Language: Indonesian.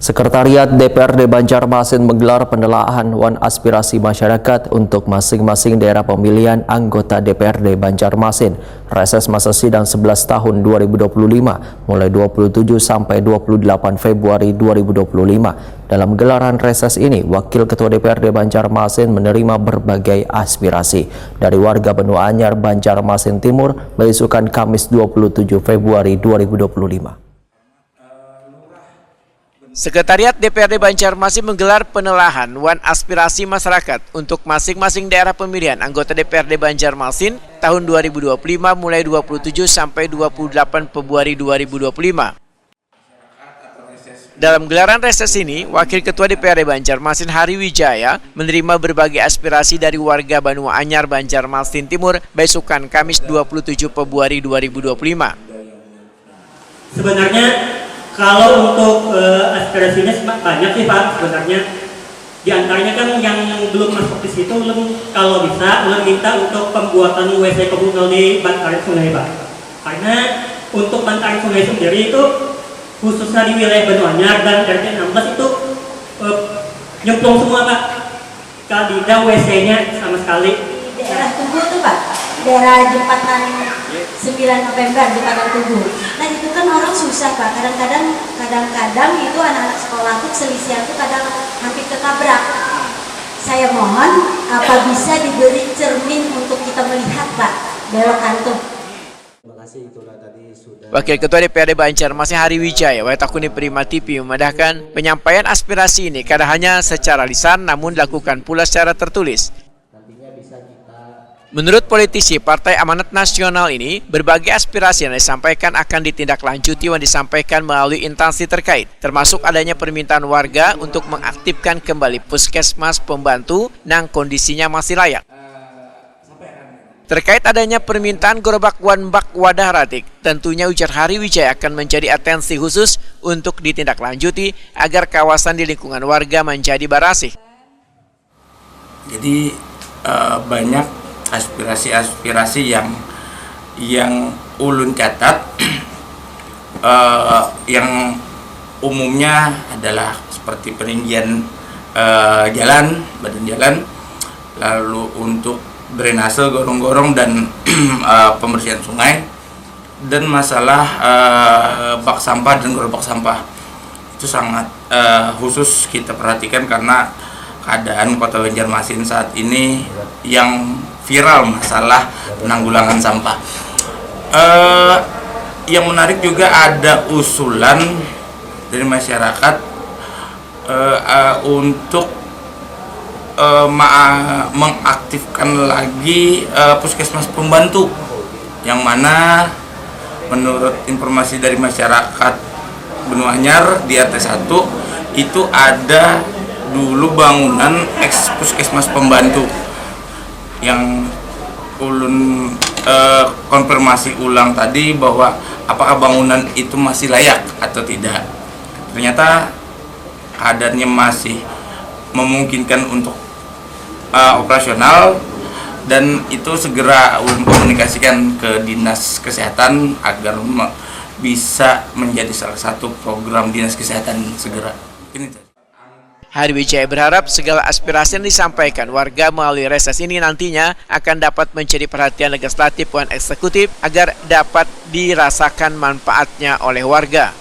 Sekretariat DPRD Banjarmasin menggelar penelaahan wan aspirasi masyarakat untuk masing-masing daerah pemilihan anggota DPRD Banjarmasin. Reses masa sidang 11 tahun 2025 mulai 27 sampai 28 Februari 2025. Dalam gelaran reses ini, Wakil Ketua DPRD Banjarmasin menerima berbagai aspirasi dari warga Benua Anyar, Banjarmasin Timur, beisukan Kamis 27 Februari 2025. Sekretariat DPRD Banjarmasin menggelar penelaahan wan aspirasi masyarakat untuk masing-masing daerah pemilihan anggota DPRD Banjarmasin tahun 2025 mulai 27 sampai 28 Februari 2025. Dalam gelaran reses ini, Wakil Ketua DPRD Banjarmasin Hari Wijaya menerima berbagai aspirasi dari warga Benua Anyar, Banjarmasin Timur, beisukan Kamis 27 Februari 2025. Sebenarnya kalau untuk aspirasinya banyak sih Pak, sebenarnya di antaranya kan yang belum masuk di situ, kalau bisa minta untuk pembuatan WC komunal di bantaran sungai Pak. Karena untuk bantaran sungai sendiri itu khususnya di wilayah Benua Anyar dan RT 16 itu nyemplung semua Pak. Tidak WC-nya sama sekali. Di daerah Tugu tuh Pak, daerah jembatan 9 November jembatan Tugu. Nah itu kan orang susah Pak, kadang-kadang itu anak-anak sekolah tuh selisihan tuh kadang hampir ketabrak. Saya mohon apa bisa diberi cermin untuk kita melihat Pak belokan tuh. Wakil Ketua DPRD Banjarmasin Hari Wijaya, Watakuni Prima TV memandahkan penyampaian aspirasi ini kadang hanya secara lisan namun dilakukan pula secara tertulis. Menurut politisi Partai Amanat Nasional ini, berbagai aspirasi yang disampaikan akan ditindaklanjuti yang disampaikan melalui instansi terkait, termasuk adanya permintaan warga untuk mengaktifkan kembali puskesmas pembantu yang kondisinya masih layak. Terkait adanya permintaan gerobak wan bak wadah ratik, tentunya ujar Hari Wijaya akan menjadi atensi khusus untuk ditindaklanjuti agar kawasan di lingkungan warga menjadi barasih. Jadi banyak aspirasi-aspirasi yang ulun catat yang umumnya adalah seperti peninggian jalan, badan jalan, lalu untuk drainase, gorong-gorong dan pembersihan sungai, dan masalah bak sampah dan gerobak sampah. Itu sangat khusus kita perhatikan karena keadaan Kota Banjarmasin saat ini yang viral masalah penanggulangan sampah. Yang menarik juga ada usulan dari masyarakat untuk mengaktifkan lagi puskesmas pembantu, yang mana menurut informasi dari masyarakat Benua Anyar di RT 1 itu ada dulu bangunan ex puskesmas pembantu yang ulun konfirmasi ulang tadi bahwa apakah bangunan itu masih layak atau tidak. Ternyata keadaannya masih memungkinkan untuk operasional, dan itu segera ulun komunikasikan ke Dinas Kesehatan agar bisa menjadi salah satu program Dinas Kesehatan segera. Ini Hari Wijaya berharap segala aspirasi yang disampaikan warga melalui reses ini nantinya akan dapat menjadi perhatian legislatif dan eksekutif agar dapat dirasakan manfaatnya oleh warga.